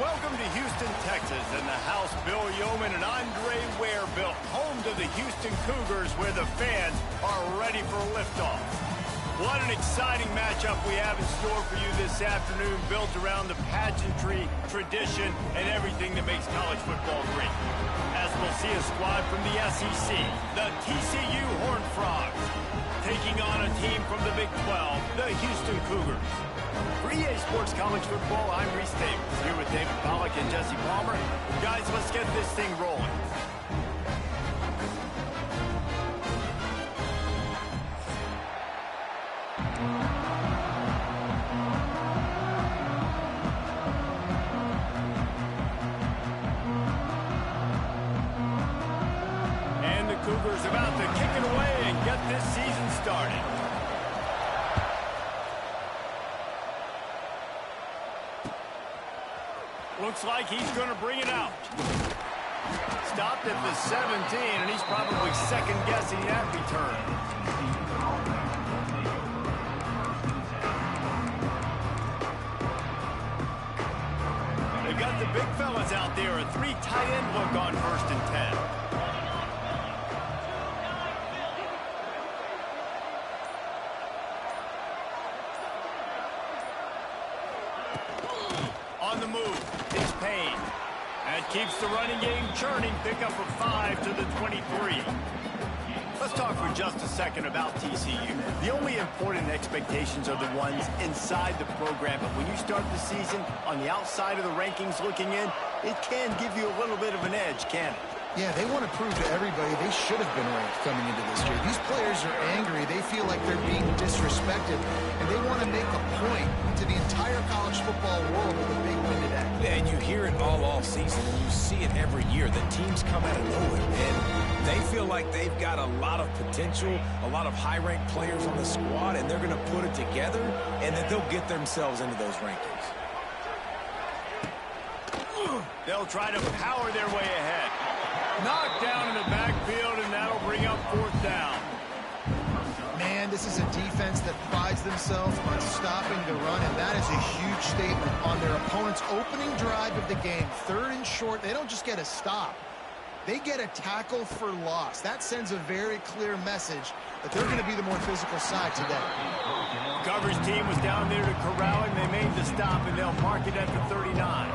Welcome to Houston, Texas, and the house Bill Yeoman and Andre Ware built, home to the Houston Cougars, where the fans are ready for liftoff. What an exciting matchup we have in store for you this afternoon, built around the pageantry, tradition, and everything that makes college football great. As we'll see a squad from the SEC, the TCU Horned Frogs, taking on a team from the Big 12, the Houston Cougars. For EA Sports College Football, I'm Reese Davis, here with David Pollack and Jesse Palmer. Guys, let's get this thing rolling. And the Cougars about to kick it away and get this season started. Looks like he's going to bring it out. Stopped at the 17, and he's probably second-guessing that return. They've got the big fellas out there. A three tight end look on 1st and 10. On the move, it's Payne. That keeps the running game churning. Pick up a 5 to the 23. Let's talk for just a second about TCU. The only important expectations are the ones inside the program, but when you start the season on the outside of the rankings looking in, it can give you a little bit of an edge, can it? Yeah, they want to prove to everybody they should have been ranked coming into this year. These players are angry. They feel like they're being disrespected, and they want to make a point to the entire college football world with a big win today. Yeah, and you hear it all season, and you see it every year. The teams come out of nowhere, and they feel like they've got a lot of potential, a lot of high-ranked players on the squad, and they're going to put it together, and that they'll get themselves into those rankings. They'll try to power their way ahead. Knocked down in the backfield, and that'll bring up 4th down. Man, this is a defense that prides themselves on stopping the run, and that is a huge statement on their opponent's opening drive of the game. 3rd and short, they don't just get a stop. They get a tackle for loss. That sends a very clear message that they're going to be the more physical side today. Coverage team was down there to corral him. They made the stop, and they'll mark it at the 39.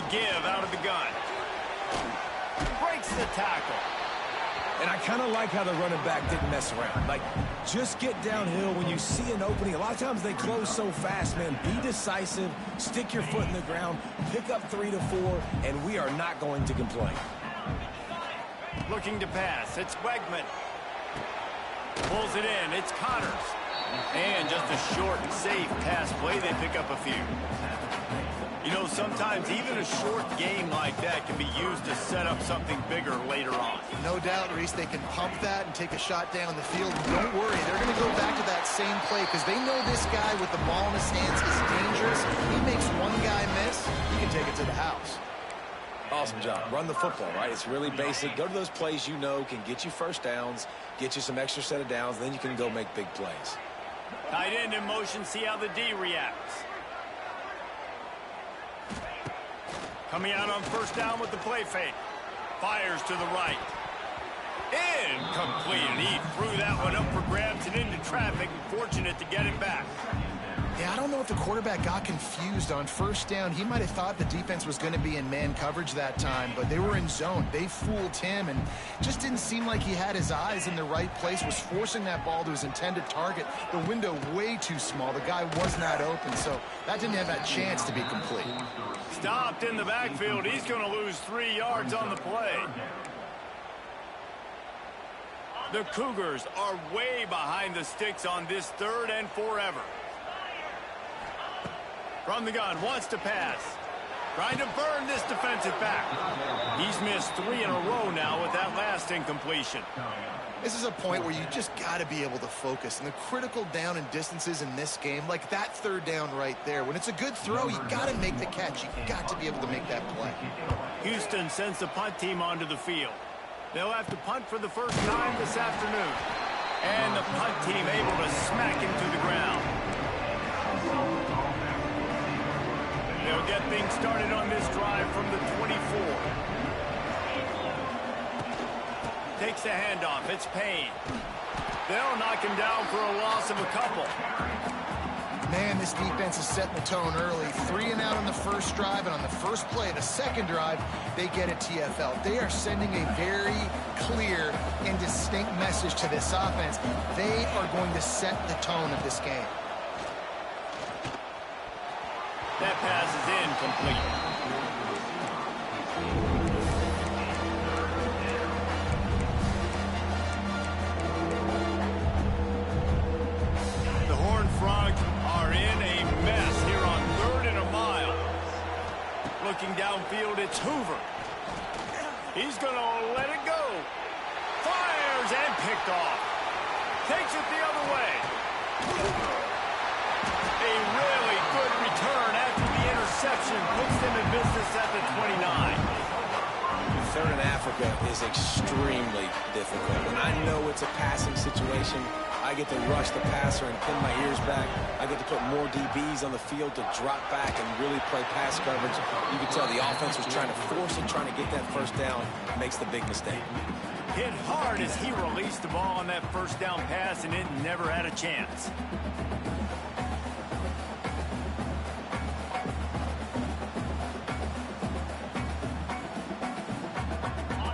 Give out of the gun. Breaks the tackle. And I kind of like how the running back didn't mess around. Like, just get downhill when you see an opening. A lot of times they close so fast, man. Be decisive, stick your foot in the ground, pick up 3 to 4, and we are not going to complain. Looking to pass. It's Wegman. Pulls it in. It's Connors. And just a short and safe pass play. They pick up a few. You know, sometimes even a short game like that can be used to set up something bigger later on. No doubt, Reese, they can pump that and take a shot down the field. Don't worry, they're going to go back to that same play because they know this guy with the ball in his hands is dangerous. He makes one guy miss, he can take it to the house. Awesome job. Run the football, right? It's really basic. Go to those plays you know can get you first downs, get you some extra set of downs, then you can go make big plays. Tight end in motion, see how the D reacts. Coming out on first down with the play fake. Fires to the right. Incomplete, and he threw that one up for grabs and into traffic, and fortunate to get it back. Yeah, I don't know if the quarterback got confused on first down. He might have thought the defense was going to be in man coverage that time, but they were in zone. They fooled him, and just didn't seem like he had his eyes in the right place, was forcing that ball to his intended target. The window way too small. The guy was not open, so that didn't have that chance to be complete. Stopped in the backfield. He's going to lose 3 yards on the play. The Cougars are way behind the sticks on this 3rd and forever. From the gun, wants to pass. Trying to burn this defensive back. He's missed 3 in a row now with that last incompletion. This is a point where you just got to be able to focus. And the critical down and distances in this game, like that 3rd down right there, when it's a good throw, you got to make the catch. You got to be able to make that play. Houston sends the punt team onto the field. They'll have to punt for the first time this afternoon. And the punt team able to smack him to the ground. They'll get things started on this drive from the 24. Takes the handoff. It's Payne. They'll knock him down for a loss of a couple. Man, this defense is setting the tone early. 3 and out on the first drive, and on the first play of the second drive, they get a TFL. They are sending a very clear and distinct message to this offense. They are going to set the tone of this game. That pass is incomplete. The Horned Frogs are in a mess here on 3rd and a mile. Looking downfield, it's Hoover. He's going to let it go. Fires and picked off. Takes it the other way. A really good return after the interception puts them in business at the 29. 3rd in Africa is extremely difficult. When I know it's a passing situation, I get to rush the passer and pin my ears back. I get to put more DBs on the field to drop back and really play pass coverage. You can tell the offense was trying to force it, trying to get that first down, makes the big mistake. Hit hard as he released the ball on that first down pass, and it never had a chance.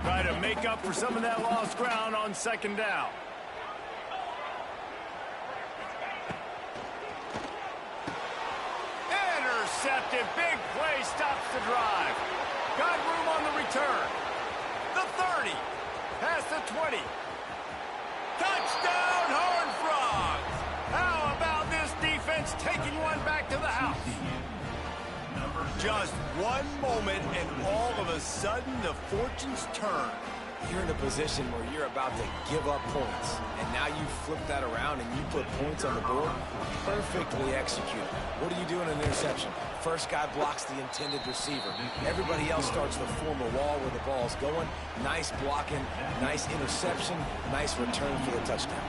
Try to make up for some of that lost ground on 2nd down. Intercepted. Big play stops the drive. Got room on the return. The 30. Past the 20. Touchdown, Horned Frogs. How about this defense taking one back to the house? Just one moment, and all of a sudden, the fortunes turn. You're in a position where you're about to give up points, and now you flip that around and you put points on the board. Perfectly executed. What do you do in an interception? First guy blocks the intended receiver. Everybody else starts to form a wall where the ball's going. Nice blocking, nice interception, nice return for the touchdown.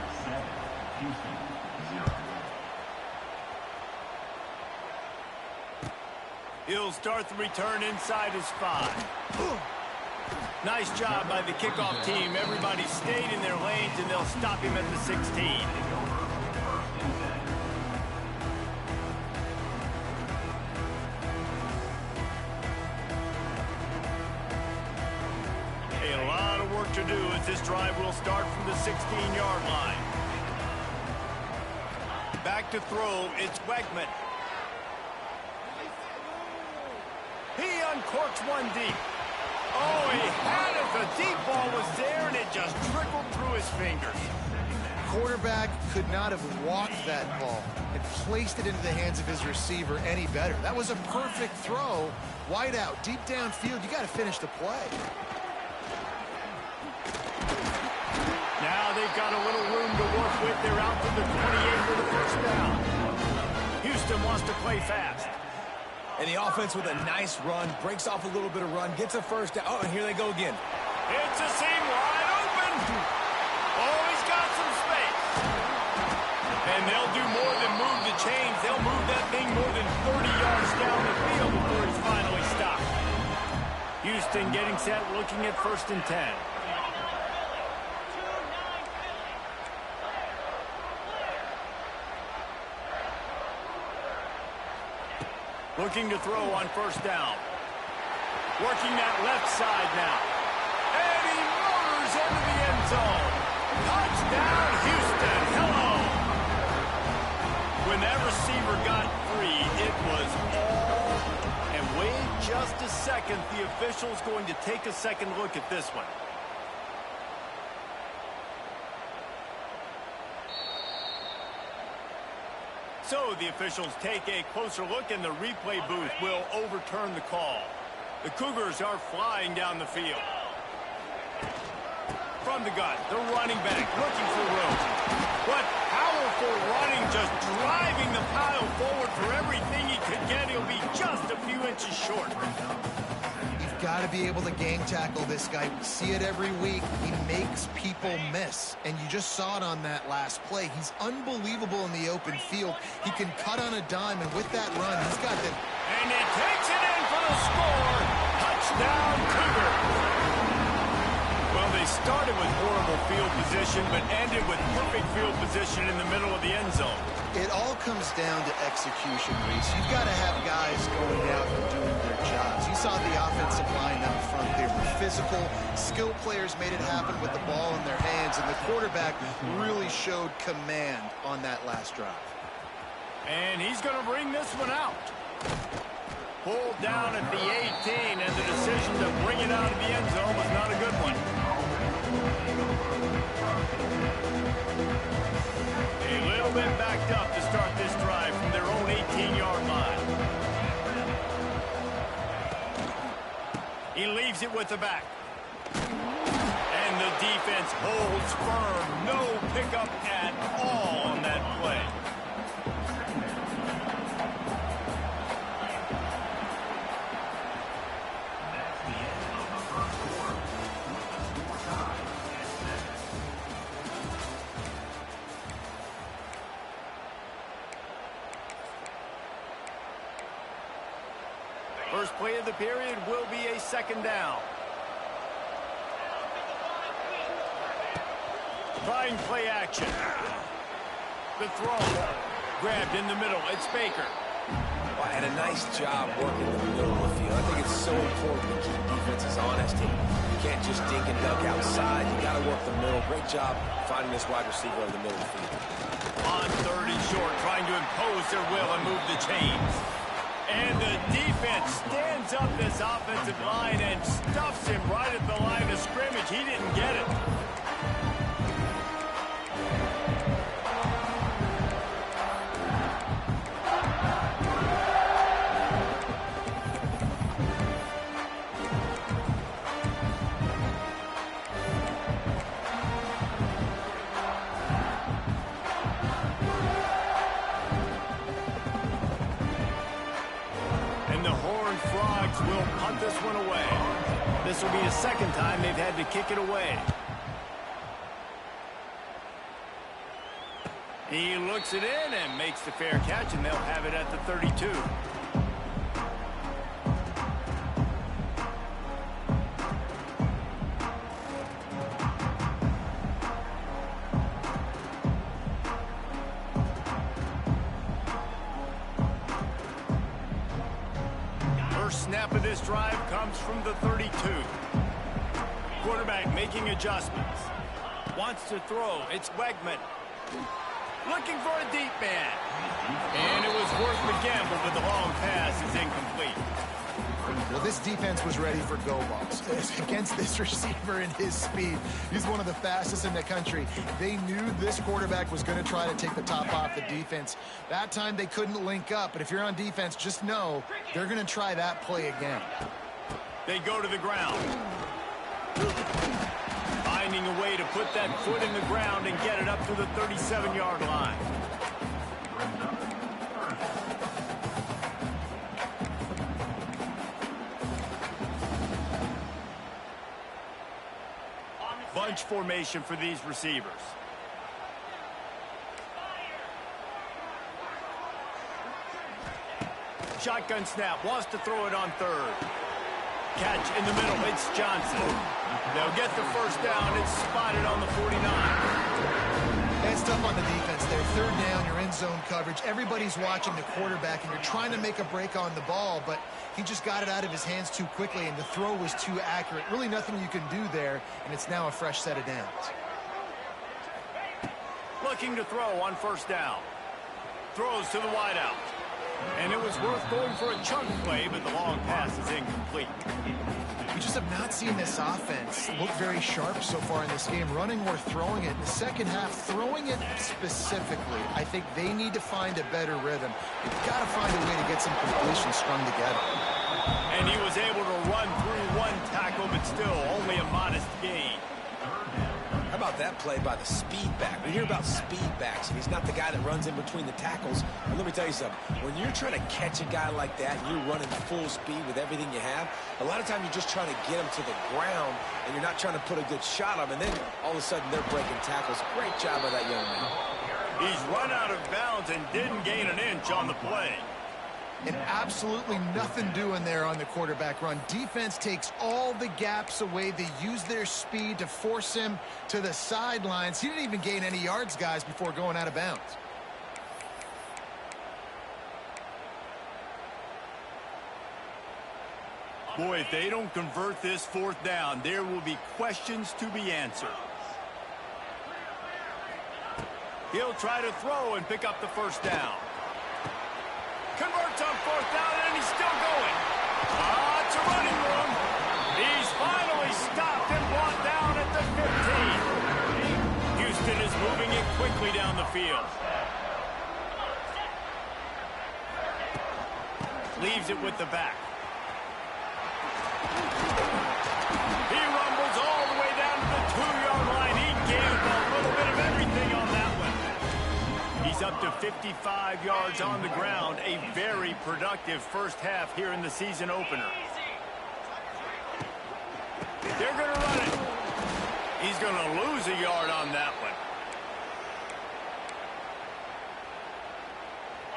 He'll start the return inside his 5. Nice job by the kickoff team. Everybody stayed in their lanes, and they'll stop him at the 16. A lot of work to do as this drive will start from the 16-yard line. Back to throw, it's Wegman. He uncorks one deep. Oh, he had it. The deep ball was there, and it just trickled through his fingers. Quarterback could not have walked that ball and placed it into the hands of his receiver any better. That was a perfect throw. Wide out, deep downfield. You got to finish the play. Now they've got a little room to work with. They're out to the 28 for the first down. Houston wants to play fast. And the offense with a nice run, breaks off a little bit of run, gets a first down. Oh, and here they go again. It's a seam wide open. Oh, he's got some space. And they'll do more than move the chains. They'll move that thing more than 30 yards down the field before he's finally stopped. Houston getting set, looking at 1st and 10. Looking to throw on 1st down. Working that left side now. And he motors into the end zone. Touchdown, Houston. Hello. When that receiver got free, it was all. And wait just a second. The official's going to take a second look at this one. So the officials take a closer look, and the replay booth will overturn the call. The Cougars are flying down the field. From the gun, the running back looking for room. What powerful running, just driving the pile forward for everything he could get. He'll be just a few inches short. You've got to be able to gang tackle this guy. We see it every week. He makes people miss, and you just saw it on that last play. He's unbelievable in the open field. He can cut on a dime, and with that run, he's got the... And he takes it in for the score. Touchdown, Cougars. Well, they started with horrible field position, but ended with perfect field position in the middle of the end zone. It all comes down to execution, Reese. You've got to have guys going out and doing their jobs. You saw the offensive line up front. They were physical. Skilled players made it happen with the ball in their hands, and the quarterback really showed command on that last drive. And he's going to bring this one out. Pulled down at the 18, and the decision to bring it out of the end zone was not a good one. A little bit backed up to start this drive from their own 18-yard line. He leaves it with the back. And the defense holds firm. No pickup at all on that play. First play of the period will be a 2nd down. Trying play action. The throw. Grabbed in the middle. It's Baker. Well, had a nice job working in the middle of the field. I think it's so important to keep defenses honest. You can't just dink and dunk outside. You got to work the middle. Great job finding this wide receiver in the middle of the field. On 3rd and short, trying to impose their will and move the chains. And the defense stands up this offensive line and stuffs him right at the line of scrimmage. He didn't get it. Will punt this one away. This will be the 2nd time they've had to kick it away. He looks it in and makes the fair catch, and they'll have it at the 32. Snap of this drive comes from the 32. Quarterback making adjustments. Wants to throw. It's Wegman. Looking for a deep man. And it was worth the gamble, but the long pass is incomplete. Well, this defense was ready for go balls. Against this receiver and his speed, he's one of the fastest in the country. They knew this quarterback was going to try to take the top off the defense. That time they couldn't link up, but if you're on defense, just know they're going to try that play again. They go to the ground. Finding a way to put that foot in the ground and get it up to the 37-yard line. H formation for these receivers. Shotgun snap, wants to throw it on third. Catch in the middle, it's Johnson. They'll get the first down. It's spotted on the 49. That's tough on the defense there. Third down, you're in zone coverage. Everybody's watching the quarterback, and you're trying to make a break on the ball, but he just got it out of his hands too quickly, and the throw was too accurate. Really nothing you can do there, and it's now a fresh set of downs. Looking to throw on first down. Throws to the wideout. And it was worth going for a chunk play, but the long pass is incomplete. We just have not seen this offense look very sharp so far in this game, running or throwing it. In the second half, throwing it specifically, I think they need to find a better rhythm. You've got to find a way to get some completions strung together. And he was able to run through one tackle, but still only a modest gain. How about that play by the speed back? We hear about speed backs, and he's not the guy that runs in between the tackles. But let me tell you something. When you're trying to catch a guy like that, and you're running full speed with everything you have, a lot of times you're just trying to get him to the ground, and you're not trying to put a good shot on him, and then all of a sudden they're breaking tackles. Great job by that young man. He's run out of bounds and didn't gain an inch on the play. And absolutely nothing doing there on the quarterback run. Defense takes all the gaps away. They use their speed to force him to the sidelines. He didn't even gain any yards, guys, before going out of bounds. Boy, if they don't convert this fourth down, there will be questions to be answered. He'll try to throw and pick up the first down. Converts on fourth down, and he's still going. It's a running room. He's finally stopped and brought down at the 15. Houston is moving it quickly down the field. Leaves it with the back. He rumbles all the way down to the 2-yard line. He gave a little bit of everything on that one. He's up to 55 yards on the ground. A very productive first half here in the season opener. They're going to run it. He's going to lose a yard on that one.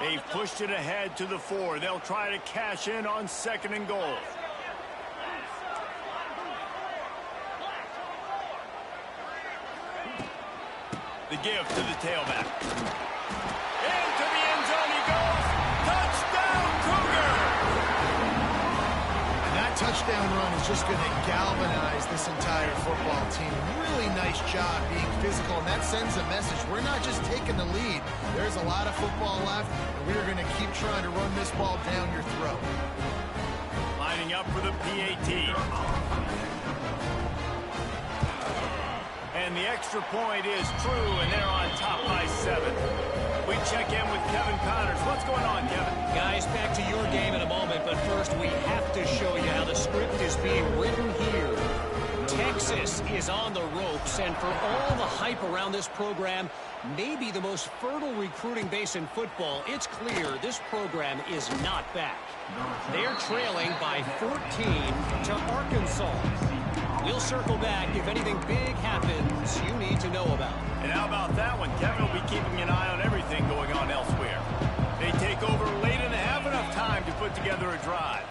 They've pushed it ahead to the 4. They'll try to cash in on 2nd and goal. The give to the tailback. Into the end zone he goes. Touchdown, Cougars! And that touchdown run is just going to galvanize this entire football team. Really nice job being physical, and that sends a message. We're not just taking the lead. There's a lot of football left, and we're going to keep trying to run this ball down your throat. Lining up for the PAT. And the extra point is true, and they're on top by 7. We check in with Kevin Connors. What's going on, Kevin? Guys, back to your game in a moment, but first we have to show you how the script is being written here. Texas is on the ropes, and for all the hype around this program, maybe the most fertile recruiting base in football, it's clear this program is not back. They're trailing by 14 to Arkansas. We'll circle back if anything big happens you need to know about. And how about that one? Kevin will be keeping an eye on everything going on elsewhere. They take over late and have enough time to put together a drive.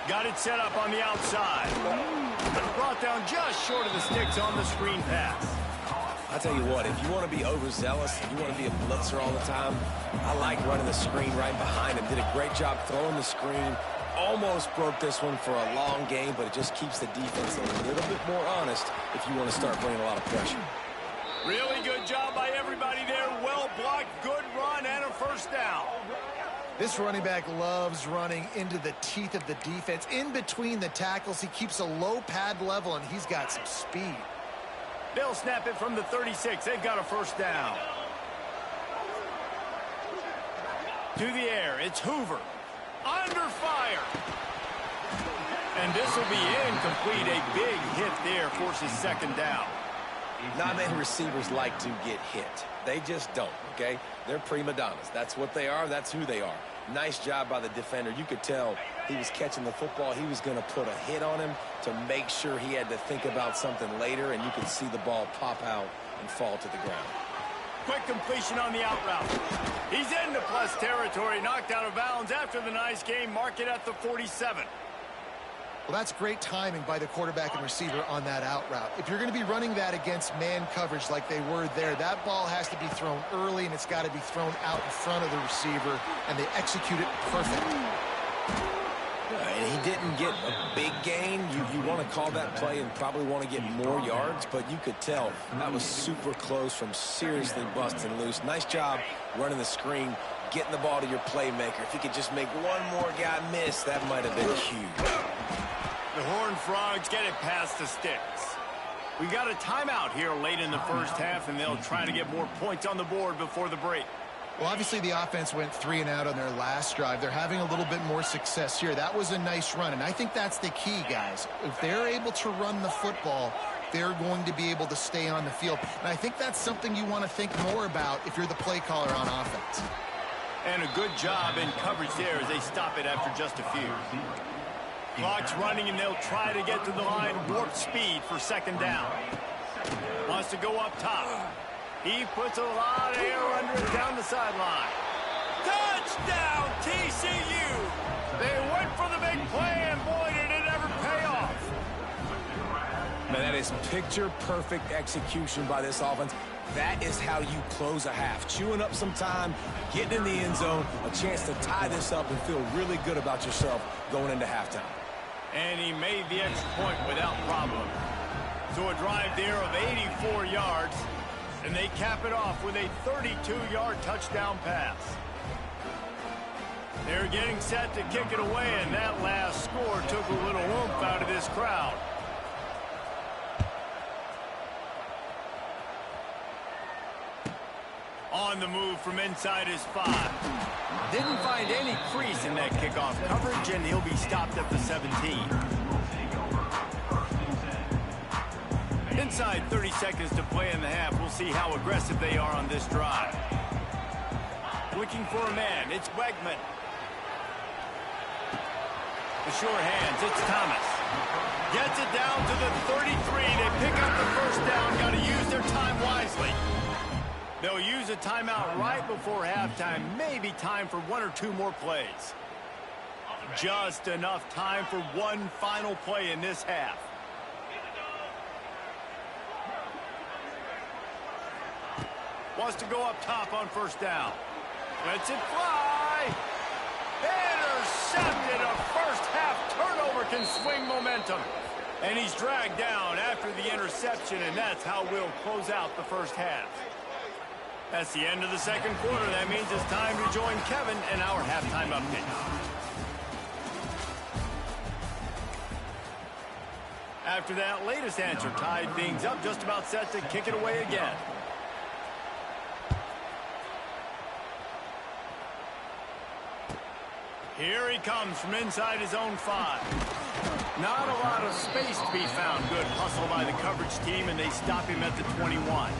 Got it set up on the outside. Brought down just short of the sticks on the screen pass. I'll tell you what, if you want to be overzealous, if you want to be a blitzer all the time, I like running the screen right behind him. Did a great job throwing the screen. Almost broke this one for a long game, but it just keeps the defense a little bit more honest if you want to start bringing a lot of pressure. Really good job by everybody there. Well blocked, good run, and a first down. This running back loves running into the teeth of the defense. In between the tackles, he keeps a low pad level, and he's got some speed. They'll snap it from the 36. They've got a first down. To the air, it's Hoover. Under fire. And this will be incomplete. A big hit there forces 2nd down. Not many receivers like to get hit. They just don't, okay? They're prima donnas. That's what they are. That's who they are. Nice job by the defender. You could tell he was catching the football. He was going to put a hit on him to make sure he had to think about something later, and you could see the ball pop out and fall to the ground. Quick completion on the out route. He's into plus territory, knocked out of bounds after the nice game. Mark it at the 47. Well, that's great timing by the quarterback and receiver on that out route. If you're going to be running that against man coverage like they were there, that ball has to be thrown early, and it's got to be thrown out in front of the receiver, and they execute it perfect. And he didn't get a big gain. You want to call that play and probably want to get more yards, but you could tell that was super close from seriously busting loose. Nice job running the screen, getting the ball to your playmaker. If he could just make one more guy miss, that might have been huge. The Horned Frogs get it past the sticks. We got a timeout here late in the first half, and they'll try to get more points on the board before the break. Well, obviously the offense went 3 and out on their last drive. They're having a little bit more success here. That was a nice run, and I think that's the key, guys. If they're able to run the football, they're going to be able to stay on the field. And I think that's something you want to think more about if you're the play caller on offense. And a good job in coverage there as they stop it after just a few. Clock's running, and they'll try to get to the line warp speed for second down. Wants to go up top. He puts a lot of air under it down the sideline. Touchdown, TCU! They went for the big play, and boy, did it ever pay off. Man, that is picture-perfect execution by this offense. That is how you close a half. Chewing up some time, getting in the end zone, a chance to tie this up and feel really good about yourself going into halftime. And he made the extra point without problem. So a drive there of 84 yards, and they cap it off with a 32-yard touchdown pass. They're getting set to kick it away, and that last score took a little oomph out of this crowd. On the move from inside his 5. Didn't find any crease in that kickoff coverage, and he'll be stopped at the 17. Inside 30 seconds to play in the half. We'll see how aggressive they are on this drive. Looking for a man. It's Wegman. The sure hands. It's Thomas. Gets it down to the 33. They pick up the first down. Got to use their time wisely. They'll use a timeout right before halftime. Maybe time for 1 or 2 more plays. Just enough time for one final play in this half. Wants to go up top on first down. Lets it fly. Intercepted. A first half turnover can swing momentum. And he's dragged down after the interception, and that's how we'll close out the first half. That's the end of the second quarter. That means it's time to join Kevin in our halftime update. After that latest answer tied things up, just about set to kick it away again. Here he comes from inside his own 5. Not a lot of space to be found. Good hustle by the coverage team, and they stop him at the 21.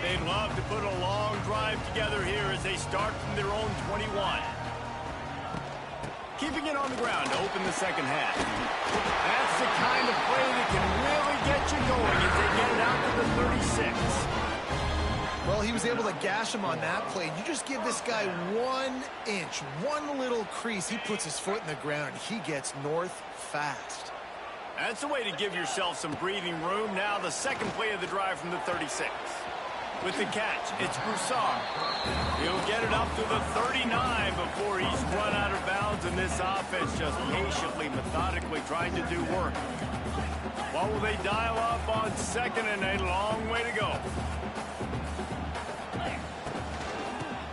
They'd love to put a long drive together here as they start from their own 21. Keeping it on the ground to open the second half. That's the kind of play that can really get you going as they get it out to the 36. Well, he was able to gash him on that play. You just give this guy 1 inch, one little crease. He puts his foot in the ground, and he gets north fast. That's the way to give yourself some breathing room. Now the second play of the drive from the 36. With the catch, it's Broussard. He'll get it up to the 39 before he's run out of bounds, and this offense just patiently, methodically trying to do work. What will they dial up on second, and a long way to go.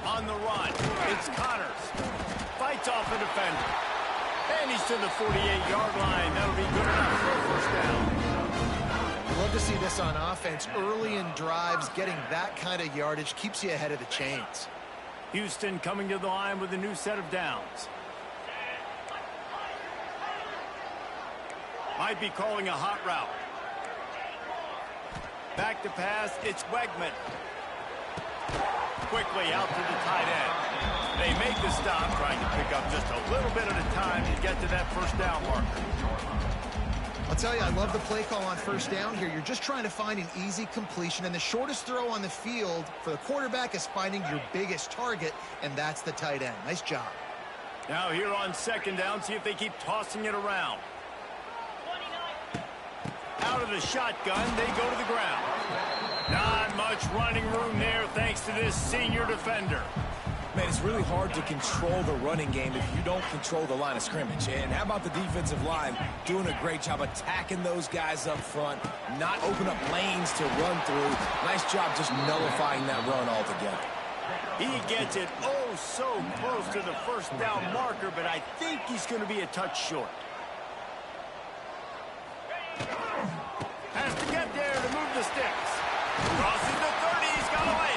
On the run, it's Connors. Fights off a defender. And he's to the 48-yard line. That'll be good enough for a first down. Love to see this on offense. Early in drives, getting that kind of yardage keeps you ahead of the chains. Houston coming to the line with a new set of downs. Might be calling a hot route. Back to pass, it's Wegman. Quickly out to the tight end. They make the stop, trying to pick up just a little bit at a time to get to that first down marker. I'll tell you, I love the play call on first down here. You're just trying to find an easy completion, and the shortest throw on the field for the quarterback is finding your biggest target, and that's the tight end. Nice job. Now here on second down, see if they keep tossing it around. Out of the shotgun, they go to the ground. Not much running room there thanks to this senior defender. Man, it's really hard to control the running game if you don't control the line of scrimmage. And how about the defensive line doing a great job attacking those guys up front, not open up lanes to run through. Nice job just nullifying that run altogether. He gets it oh so close to the first down marker, but I think he's going to be a touch short. Has to get there to move the sticks. Crosses the 30, he's got away.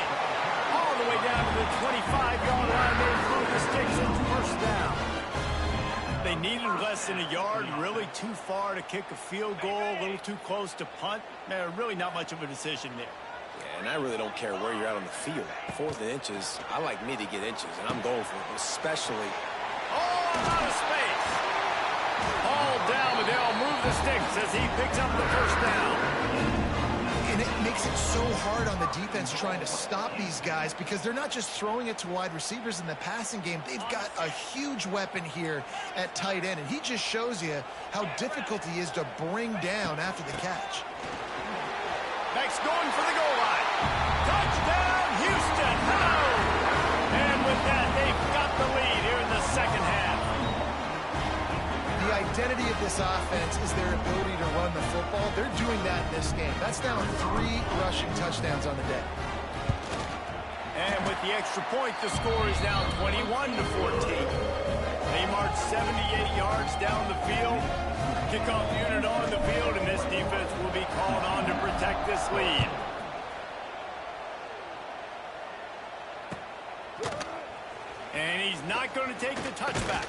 All the way down to the 25-yard line there through the sticks. It's first down. They needed less than a yard, really too far to kick a field goal, a little too close to punt. Really not much of a decision there. Yeah, and I really don't care where you're at on the field. 4th and inches, I like me to get inches, and I'm going for it, especially. Oh, out of space. All down, but they'll move the sticks as he picks up the first down. And it makes it so hard on the defense trying to stop these guys because they're not just throwing it to wide receivers in the passing game. They've got a huge weapon here at tight end, and he just shows you how difficult he is to bring down after the catch. Next, going for the goal line. Touchdown, Houston! Hello! And with that, they've got the lead here in the second half. The identity of this offense is their ability to run the football. They're doing that in this game. That's now 3 rushing touchdowns on the day. And with the extra point, the score is now 21-14. They march 78 yards down the field. Kickoff unit on the field, and this defense will be called on to protect this lead. And he's not going to take the touchback.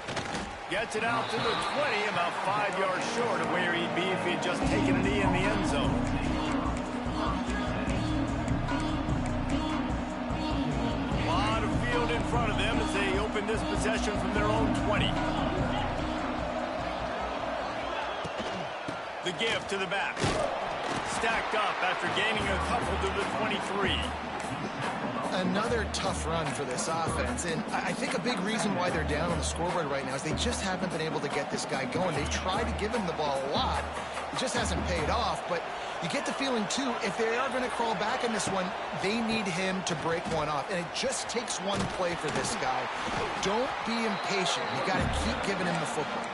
Gets it out to the 20, about 5 yards short of where he'd be if he had just taken a knee in the end zone. A lot of field in front of them as they open this possession from their own 20. The give to the back. Stacked up after gaining a couple to the 23. Another tough run for this offense, and I think a big reason why they're down on the scoreboard right now is they just haven't been able to get this guy going. They've tried to give him the ball a lot. It just hasn't paid off, but you get the feeling, too, if they are going to crawl back in this one, they need him to break one off, and it just takes one play for this guy. Don't be impatient. You got to keep giving him the football.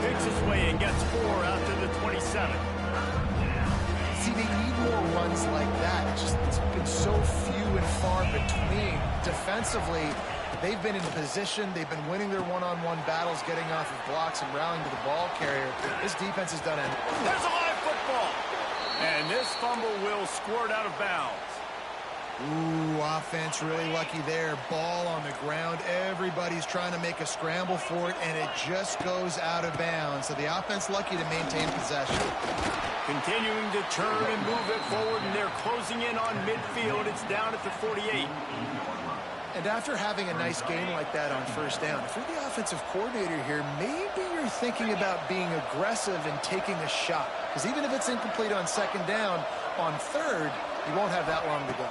Picks his way and gets 4 out to the 27. See, they need more runs like that. It's been so few and far between. Defensively, they've been in position. They've been winning their one-on-one battles, getting off of blocks and rallying to the ball carrier. This defense has done it. There's a live football. And this fumble will squirt out of bounds. Ooh, offense really lucky there. Ball on the ground. Everybody's trying to make a scramble for it, and it just goes out of bounds. So the offense lucky to maintain possession. Continuing to turn and move it forward, and they're closing in on midfield. It's down at the 48. And after having a nice game like that on first down, if you're the offensive coordinator here, maybe you're thinking about being aggressive and taking a shot. Because even if it's incomplete on second down, on third, you won't have that long to go.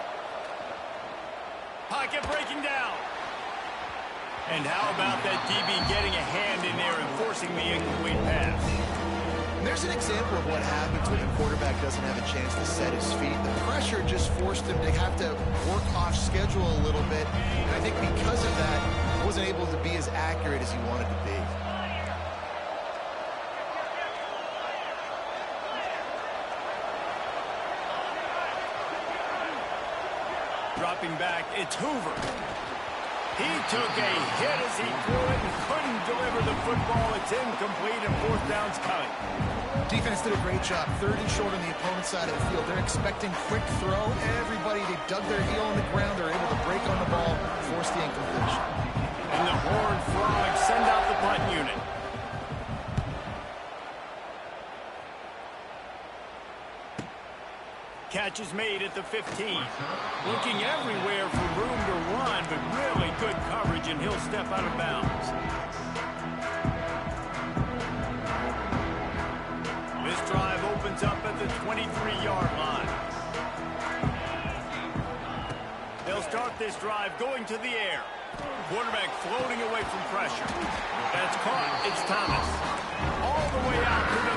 Pocket breaking down. And how about that DB getting a hand in there and forcing the incomplete pass? And there's an example of what happens when a quarterback doesn't have a chance to set his feet. The pressure just forced him to have to work off schedule a little bit. And I think because of that, he wasn't able to be as accurate as he wanted to be. Dropping back, it's Hoover. He took a hit as he threw it and couldn't deliver the football. It's incomplete and fourth down's coming. Defense did a great job. 3rd and short on the opponent's side of the field. They're expecting quick throw. Everybody, they dug their heel on the ground. They're able to break on the ball, force the incompletion. And the Horned Frogs send out the punt unit. Catch is made at the 15. Looking everywhere for room to run, but really good coverage, and he'll step out of bounds. This drive opens up at the 23-yard line. They'll start this drive going to the air. Quarterback floating away from pressure. That's caught. It's Thomas. All the way out to the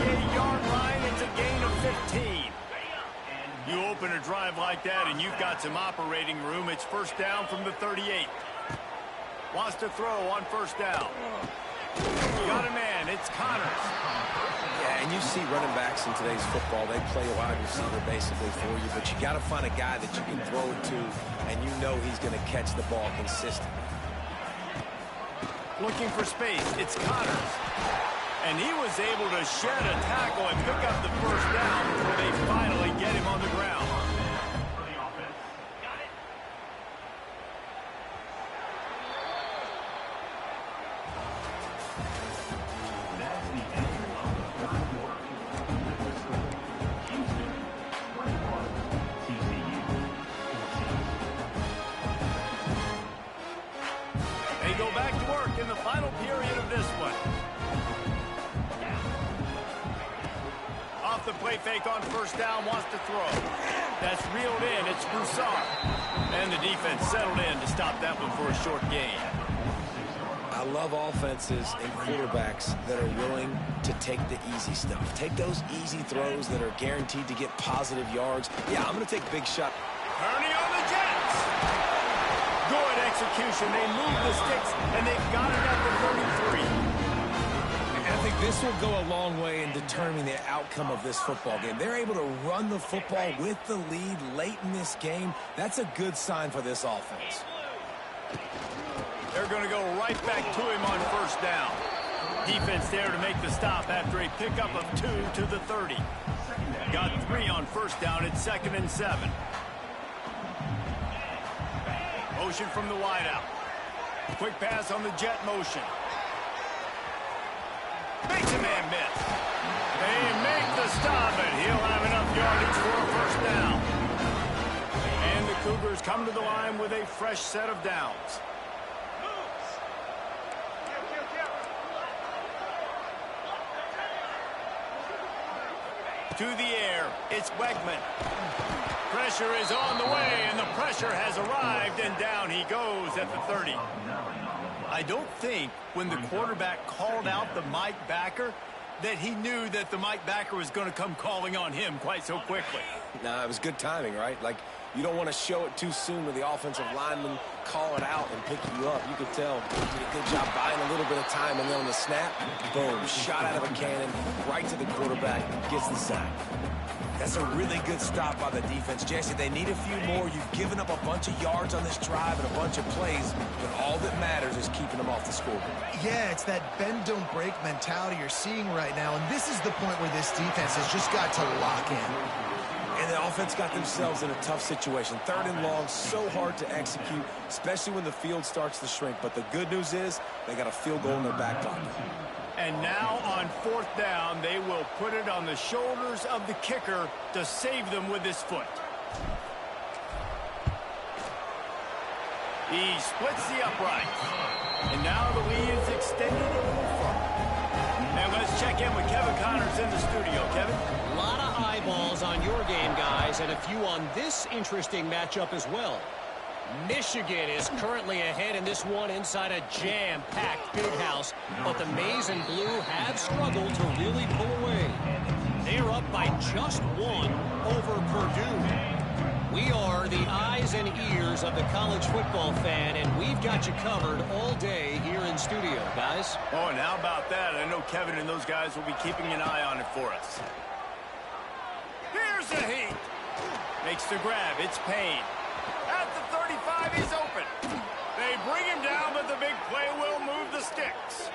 38-yard line. It's a gain of 15. You open a drive like that and you've got some operating room. It's first down from the 38. Wants to throw on first down. Got a man. It's Connors. Yeah, and you see running backs in today's football, they play a wide receiver basically for you, but you got to find a guy that you can throw it to, and you know he's going to catch the ball consistently. Looking for space. It's Connors. And he was able to shed a tackle and pick up the first down before they finally get him on the ground. They go back to work in the final period of this one. Off the play fake on first down, wants to throw. That's reeled in. It's Broussard. And the defense settled in to stop that one for a short gain. I love offenses and quarterbacks that are willing to take the easy stuff. Take those easy throws that are guaranteed to get positive yards. Yeah, I'm going to take big shot. Kearney on the Jets. Good execution. They move the sticks, and they've got it at the 33. And I think this will go a long way in determining the outcome of this football game. They're able to run the football with the lead late in this game. That's a good sign for this offense. They're going to go right back to him on first down. Defense there to make the stop after a pickup of 2 to the 30. Got 3 on first down. It's 2nd and 7. Motion from the wideout. Quick pass on the jet motion. Makes a man miss. They make the stop, and he'll have enough yardage for a first down. And the Cougars come to the line with a fresh set of downs. To the air, it's Wegman. Pressure is on the way, and the pressure has arrived, and down he goes at the 30. I don't think when the quarterback called out the Mike backer that he knew that the Mike backer was going to come calling on him quite so quickly. Nah, it was good timing, right? Like, you don't want to show it too soon with the offensive lineman call it out and pick you up. You could tell he did a good job buying a little bit of time, and then on the snap, boom, shot out of a cannon, right to the quarterback, gets the sack. That's a really good stop by the defense. Jesse, they need a few more. You've given up a bunch of yards on this drive and a bunch of plays, but all that matters is keeping them off the scoreboard. Yeah, it's that bend, don't break mentality you're seeing right now, and this is the point where this defense has just got to lock in. And the offense got themselves in a tough situation. 3rd and long, so hard to execute, especially when the field starts to shrink. But the good news is they got a field goal in their back pocket. And now on 4th down, they will put it on the shoulders of the kicker to save them with his foot. He splits the uprights. And now the lead is extended a little further. And let's check in with Kevin Connors in the studio. Kevin? A lot of eyeballs on your game, guys, and a few on this interesting matchup as well. Michigan is currently ahead in this one inside a jam-packed big house, but the Maize and Blue have struggled to really pull away. They're up by just 1 over Purdue. We are the eyes and ears of the college football fan, and we've got you covered all day here in studio, guys. Oh, and how about that? I know Kevin and those guys will be keeping an eye on it for us. Here's the heat. Makes the grab. It's Payne. At the 35, he's open. They bring him down, but the big play will move the sticks.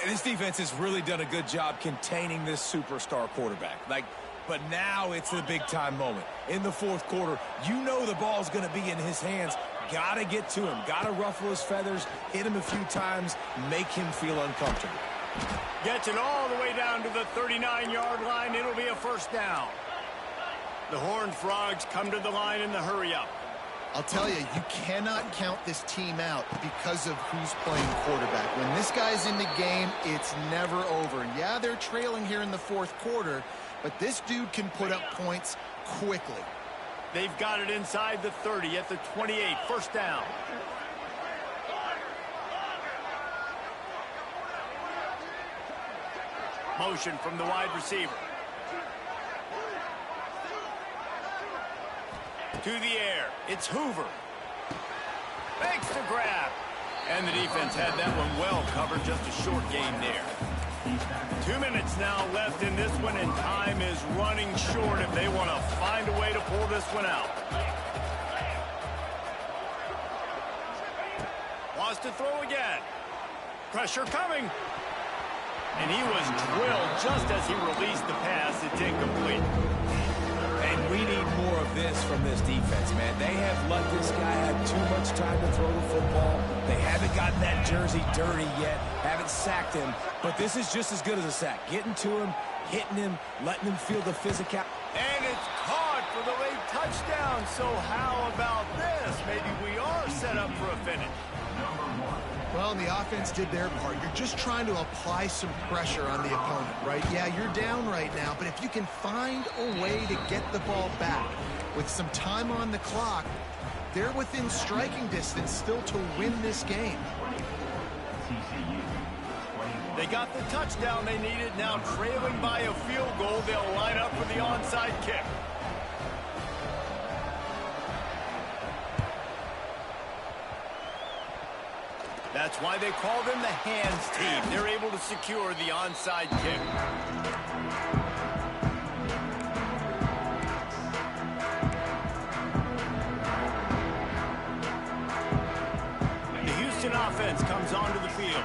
And this defense has really done a good job containing this superstar quarterback. But now it's a big-time moment. In the 4th quarter, you know the ball's going to be in his hands. Got to get to him. Got to ruffle his feathers, hit him a few times, make him feel uncomfortable. Gets it all the way down to the 39-yard line. It'll be a first down. The Horned Frogs come to the line in the hurry-up. I'll tell you, you cannot count this team out because of who's playing quarterback. When this guy's in the game, it's never over. And yeah, they're trailing here in the fourth quarter, but this dude can put up points quickly. They've got it inside the 30 at the 28. First down. Motion from the wide receiver. To the air. It's Hoover. Makes the grab. And the defense had that one well covered. Just a short gain there. 2 minutes now left in this one, and time is running short if they want to find a way to pull this one out. Wants to throw again. Pressure coming. And he was drilled just as he released the pass. It's incomplete. And we need more of this from this defense, man. They have let this guy have too much time to throw the football. They haven't gotten that jersey dirty yet, haven't sacked him. But this is just as good as a sack. Getting to him, hitting him, letting him feel the physical. And it's caught for the late touchdown. So how about this? Maybe we are set up for a finish. Well, the offense did their part. You're just trying to apply some pressure on the opponent, right? Yeah, you're down right now, but if you can find a way to get the ball back with some time on the clock, they're within striking distance still to win this game. They got the touchdown they needed. Now trailing by a field goal, they'll line up for the onside kick. That's why they call them the hands team. They're able to secure the onside kick. The Houston offense comes onto the field.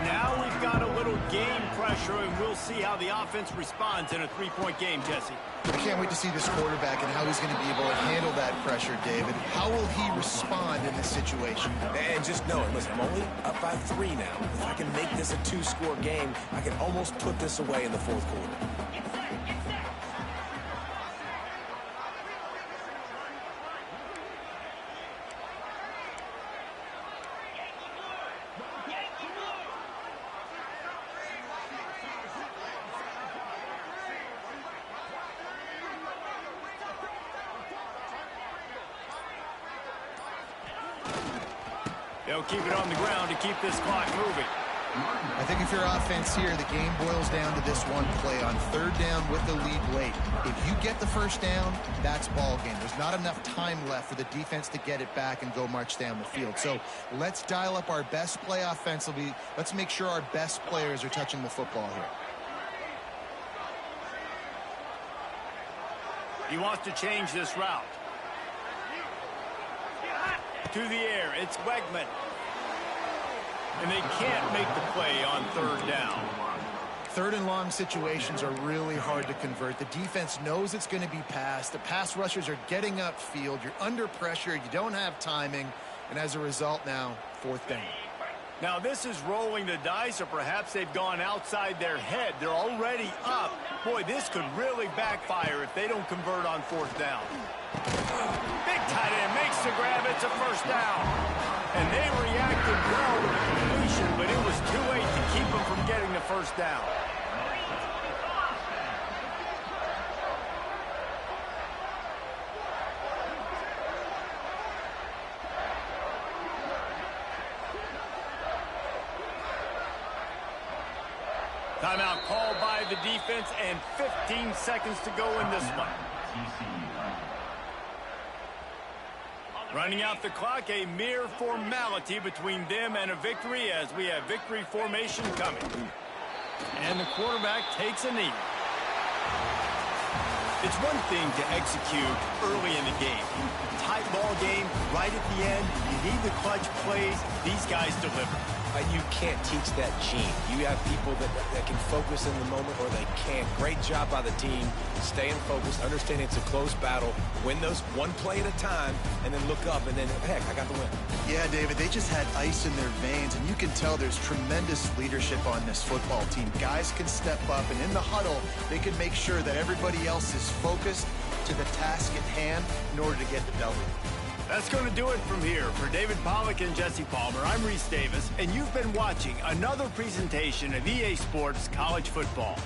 Now we've got a little game pressure, and we'll see how the offense responds in a three-point game, Jesse. I can't wait to see this quarterback and how he's going to be able to handle that pressure, David. How will he respond in this situation? And just know it. Listen, I'm only up by 3 now. If I can make this a 2-score game, I can almost put this away in the fourth quarter. They'll keep it on the ground to keep this clock moving. I think if you're offense here, the game boils down to this one play on third down with the lead late. If you get the first down, that's ball game. There's not enough time left for the defense to get it back and go march down the field. So let's dial up our best play offensively. Let's make sure our best players are touching the football here. He wants to change this route. To the air, it's Wegman. And they can't make the play on third down. Third and long situations are really hard to convert. The defense knows it's going to be passed. The pass rushers are getting upfield. You're under pressure. You don't have timing. And as a result now, fourth down. Now this is rolling the dice, or perhaps they've gone outside their head. They're already up. Boy, this could really backfire if they don't convert on fourth down. Big tight end makes the grab. It's a first down. And they reacted well with the completion, but it was too late to keep them from getting the first down. Timeout called by the defense, and 15 seconds to go in this one. Running out the clock, a mere formality between them and a victory as we have victory formation coming. And the quarterback takes a knee. It's one thing to execute early in the game. Tight ball game, right at the end. You need the clutch plays. These guys deliver. You can't teach that gene. You have people that can focus in the moment, or they can't. Great job by the team, staying focused, understanding it's a close battle, win those one play at a time, and then look up, and then, heck, I got the win. Yeah, David, they just had ice in their veins, and you can tell there's tremendous leadership on this football team. Guys can step up, and in the huddle, they can make sure that everybody else is focused to the task at hand in order to get the W. That's going to do it from here. For David Pollack and Jesse Palmer, I'm Reese Davis, and you've been watching another presentation of EA Sports College Football.